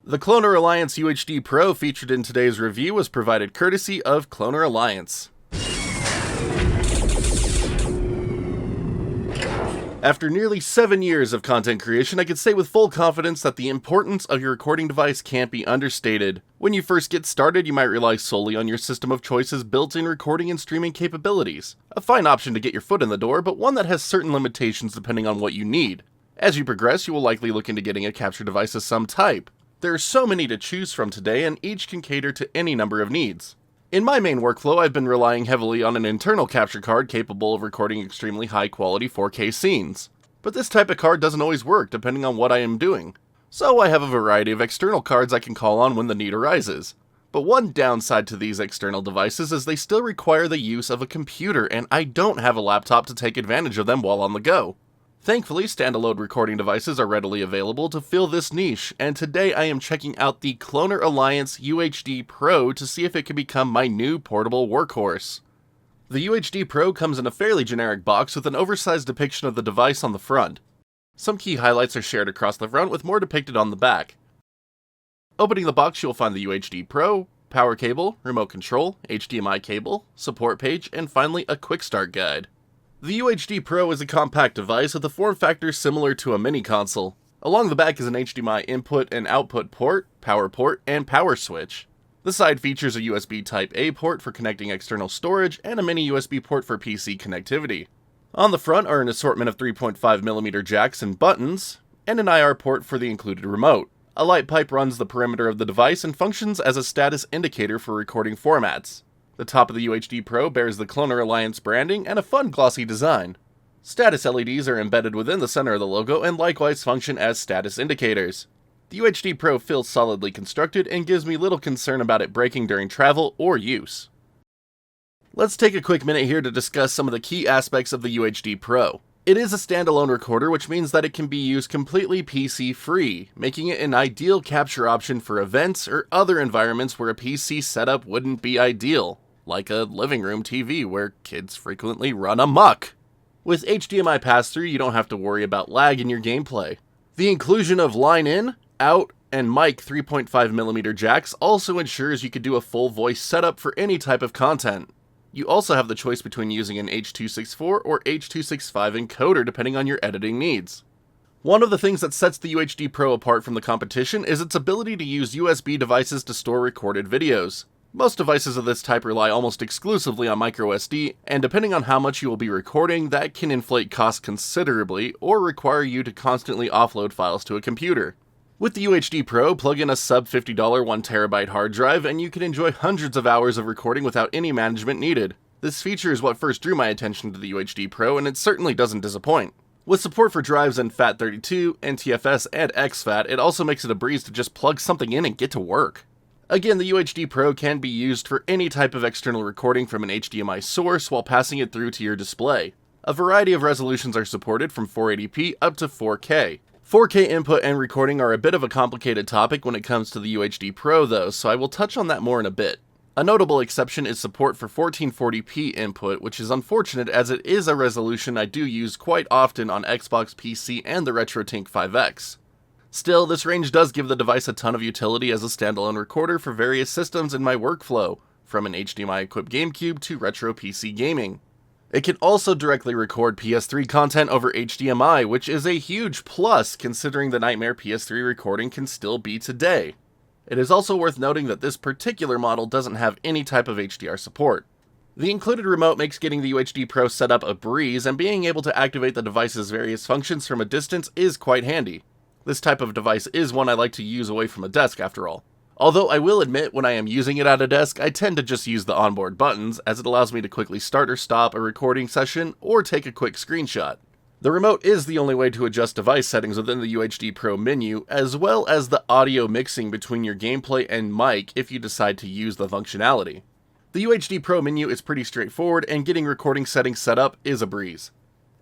The ClonerAlliance UHDPro featured in today's review was provided courtesy of ClonerAlliance. After nearly 7 years of content creation, I can say with full confidence that the importance of your recording device can't be understated. When you first get started, you might rely solely on your system of choice's built-in recording and streaming capabilities. A fine option to get your foot in the door, but one that has certain limitations depending on what you need. As you progress, you will likely look into getting a capture device of some type. There are so many to choose from today, and each can cater to any number of needs. In my main workflow, I've been relying heavily on an internal capture card capable of recording extremely high-quality 4K scenes. But this type of card doesn't always work depending on what I am doing. So I have a variety of external cards I can call on when the need arises. But one downside to these external devices is they still require the use of a computer, and I don't have a laptop to take advantage of them while on the go. Thankfully, standalone recording devices are readily available to fill this niche, and today I am checking out the ClonerAlliance UHDPro to see if it can become my new portable workhorse. The UHDPro comes in a fairly generic box with an oversized depiction of the device on the front. Some key highlights are shared across the front with more depicted on the back. Opening the box, you'll find the UHDPro, power cable, remote control, HDMI cable, support page, and finally a quick start guide. The UHDPro is a compact device with a form factor similar to a mini console. Along the back is an HDMI input and output port, and power switch. The side features a USB Type-A port for connecting external storage and a mini USB port for PC connectivity. On the front are an assortment of 3.5mm jacks and buttons, and an IR port for the included remote. A light pipe runs the perimeter of the device and functions as a status indicator for recording formats. The top of the UHDPro bears the ClonerAlliance branding and a fun glossy design. Status LEDs are embedded within the center of the logo and likewise function as status indicators. The UHDPro feels solidly constructed and gives me little concern about it breaking during travel or use. Let's take a quick minute here to discuss some of the key aspects of the UHDPro. It is a standalone recorder, which means that it can be used completely PC-free, making it an ideal capture option for events or other environments where a PC setup wouldn't be ideal, like a living room TV where kids frequently run amok. With HDMI pass-through, you don't have to worry about lag in your gameplay. The inclusion of line-in, out, and mic 3.5mm jacks also ensures you can do a full voice setup for any type of content. You also have the choice between using an H.264 or H.265 encoder depending on your editing needs. One of the things that sets the UHDPro apart from the competition is its ability to use USB devices to store recorded videos. Most devices of this type rely almost exclusively on microSD, and depending on how much you will be recording, that can inflate costs considerably or require you to constantly offload files to a computer. With the UHDPro, plug in a sub $50 1TB hard drive and you can enjoy hundreds of hours of recording without any management needed. This feature is what first drew my attention to the UHDPro, and it certainly doesn't disappoint. With support for drives in FAT32, NTFS, and exFAT, it also makes it a breeze to just plug something in and get to work. Again, the UHDPro can be used for any type of external recording from an HDMI source while passing it through to your display. A variety of resolutions are supported from 480p up to 4K. 4K input and recording are a bit of a complicated topic when it comes to the UHDPro though, so I will touch on that more in a bit. A notable exception is support for 1440p input, which is unfortunate as it is a resolution I do use quite often on Xbox PC and the RetroTink 5X. Still, this range does give the device a ton of utility as a standalone recorder for various systems in my workflow, from an HDMI-equipped GameCube to retro PC gaming. It can also directly record PS3 content over HDMI, which is a huge plus considering the nightmare PS3 recording can still be today. It is also worth noting that this particular model doesn't have any type of HDR support. The included remote makes getting the UHDPro set up a breeze, and being able to activate the device's various functions from a distance is quite handy. This type of device is one I like to use away from a desk after all. Although I will admit when I am using it at a desk, I tend to just use the onboard buttons as it allows me to quickly start or stop a recording session or take a quick screenshot. The remote is the only way to adjust device settings within the UHDPro menu, as well as the audio mixing between your gameplay and mic if you decide to use the functionality. The UHDPro menu is pretty straightforward, and getting recording settings set up is a breeze.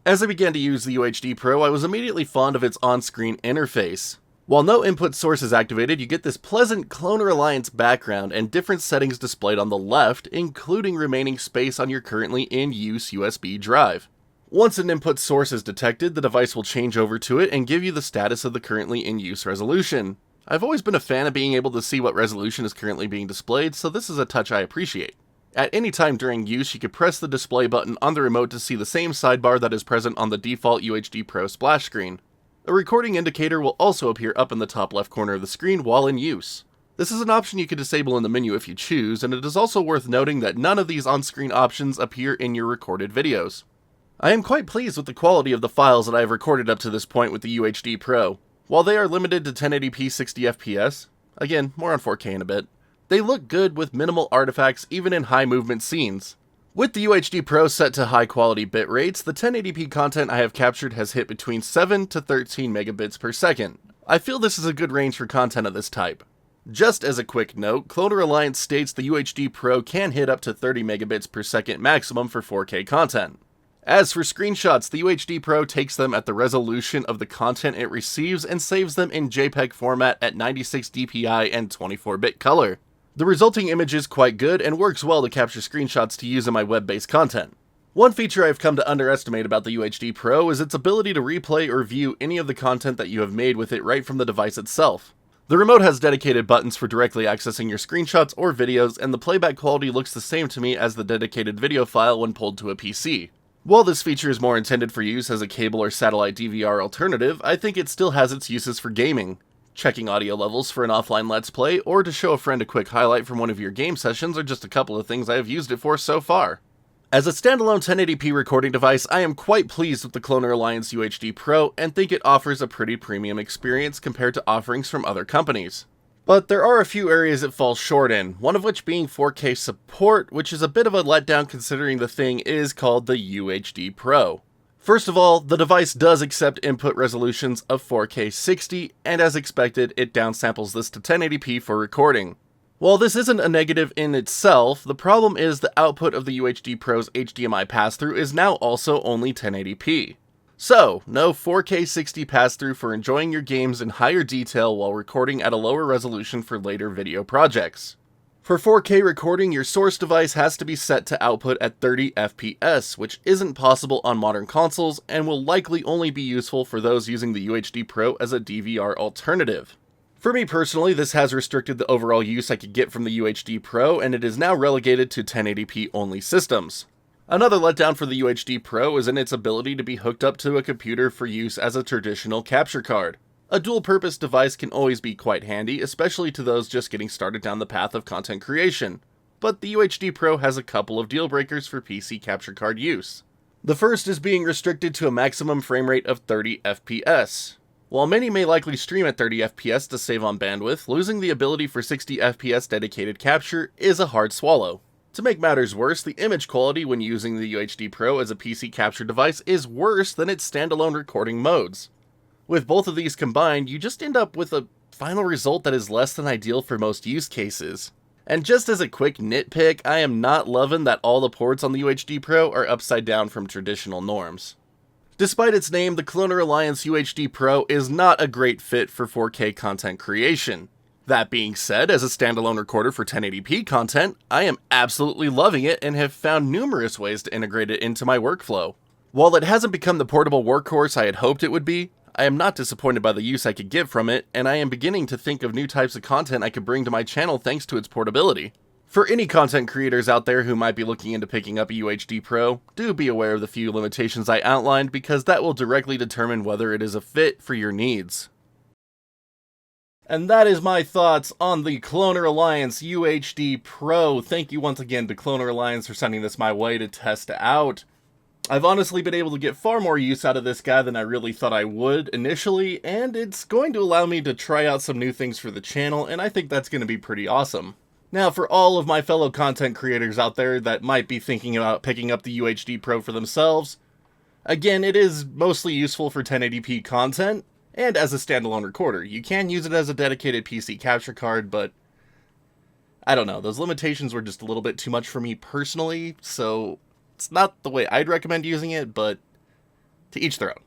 As I began to use the UHDPro, I was immediately fond of its on-screen interface. While no input source is activated, you get this pleasant ClonerAlliance background and different settings displayed on the left, including remaining space on your currently in use USB drive. Once an input source is detected, the device will change over to it and give you the status of the currently in use resolution. I've always been a fan of being able to see what resolution is currently being displayed, so this is a touch I appreciate. At any time during use, you can press the display button on the remote to see the same sidebar that is present on the default UHDPro splash screen. A recording indicator will also appear up in the top left corner of the screen while in use. This is an option you can disable in the menu if you choose, and it is also worth noting that none of these on-screen options appear in your recorded videos. I am quite pleased with the quality of the files that I have recorded up to this point with the UHDPro. While they are limited to 1080p 60fps, again, more on 4K in a bit, they look good with minimal artifacts even in high movement scenes. With the UHDPro set to high quality bit rates, the 1080p content I have captured has hit between 7 to 13 megabits per second. I feel this is a good range for content of this type. Just as a quick note, ClonerAlliance states the UHDPro can hit up to 30 megabits per second maximum for 4K content. As for screenshots, the UHDPro takes them at the resolution of the content it receives and saves them in JPEG format at 96 dpi and 24-bit color. The resulting image is quite good and works well to capture screenshots to use in my web-based content. One feature I've come to underestimate about the UHDPro is its ability to replay or view any of the content that you have made with it right from the device itself. The remote has dedicated buttons for directly accessing your screenshots or videos, and the playback quality looks the same to me as the dedicated video file when pulled to a PC. While this feature is more intended for use as a cable or satellite DVR alternative, I think it still has its uses for gaming. Checking audio levels for an offline Let's Play, or to show a friend a quick highlight from one of your game sessions are just a couple of things I have used it for so far. As a standalone 1080p recording device, I am quite pleased with the ClonerAlliance UHDPro and think it offers a pretty premium experience compared to offerings from other companies. But there are a few areas it falls short in, one of which being 4K support, which is a bit of a letdown considering the thing is called the UHDPro. First of all, the device does accept input resolutions of 4K 60, and as expected, it downsamples this to 1080p for recording. While this isn't a negative in itself, the problem is the output of the UHDPro's HDMI pass-through is now also only 1080p. So, no 4K 60 pass-through for enjoying your games in higher detail while recording at a lower resolution for later video projects. For 4K recording, your source device has to be set to output at 30 FPS, which isn't possible on modern consoles and will likely only be useful for those using the UHDPro as a DVR alternative. For me personally, this has restricted the overall use I could get from the UHDPro, and it is now relegated to 1080p only systems. Another letdown for the UHDPro is in its ability to be hooked up to a computer for use as a traditional capture card. A dual-purpose device can always be quite handy, especially to those just getting started down the path of content creation. But the UHDPro has a couple of deal breakers for PC capture card use. The first is being restricted to a maximum frame rate of 30 FPS. While many may likely stream at 30 FPS to save on bandwidth, losing the ability for 60 FPS dedicated capture is a hard swallow. To make matters worse, the image quality when using the UHDPro as a PC capture device is worse than its standalone recording modes. With both of these combined, you just end up with a final result that is less than ideal for most use cases. And just as a quick nitpick, I am not loving that all the ports on the UHDPro are upside down from traditional norms. Despite its name, the ClonerAlliance UHDPro is not a great fit for 4K content creation. That being said, as a standalone recorder for 1080p content, I am absolutely loving it and have found numerous ways to integrate it into my workflow. While it hasn't become the portable workhorse I had hoped it would be, I am not disappointed by the use I could get from it, and I am beginning to think of new types of content I could bring to my channel thanks to its portability. For any content creators out there who might be looking into picking up a UHDPro, do be aware of the few limitations I outlined because that will directly determine whether it is a fit for your needs. And that is my thoughts on the ClonerAlliance UHDPro. Thank you once again to ClonerAlliance for sending this my way to test out. I've honestly been able to get far more use out of this guy than I really thought I would initially, and it's going to allow me to try out some new things for the channel, and I think that's going to be pretty awesome. Now, for all of my fellow content creators out there that might be thinking about picking up the UHDPro for themselves, again, it is mostly useful for 1080p content, and as a standalone recorder. You can use it as a dedicated PC capture card, but I don't know, those limitations were just a little bit too much for me personally, so it's not the way I'd recommend using it, but to each their own.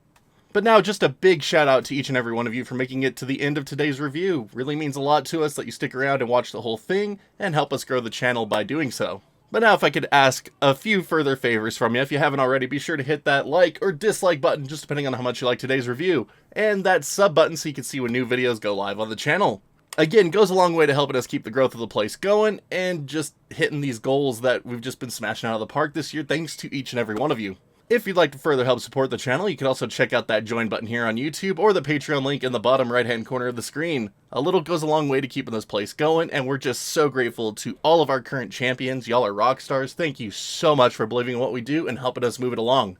But now, just a big shout out to each and every one of you for making it to the end of today's review. Really means a lot to us that you stick around and watch the whole thing, and help us grow the channel by doing so. But now if I could ask a few further favors from you, if you haven't already, be sure to hit that like or dislike button, just depending on how much you like today's review, and that sub button so you can see when new videos go live on the channel. Again, goes a long way to helping us keep the growth of the place going and just hitting these goals that we've just been smashing out of the park this year, thanks to each and every one of you. If you'd like to further help support the channel, you can also check out that join button here on YouTube or the Patreon link in the bottom right hand corner of the screen. A little goes a long way to keeping this place going, and we're just so grateful to all of our current champions. Y'all are rock stars. Thank you so much for believing in what we do and helping us move it along.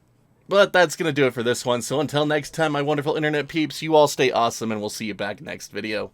But that's going to do it for this one, so until next time, my wonderful internet peeps, you all stay awesome, and we'll see you back next video.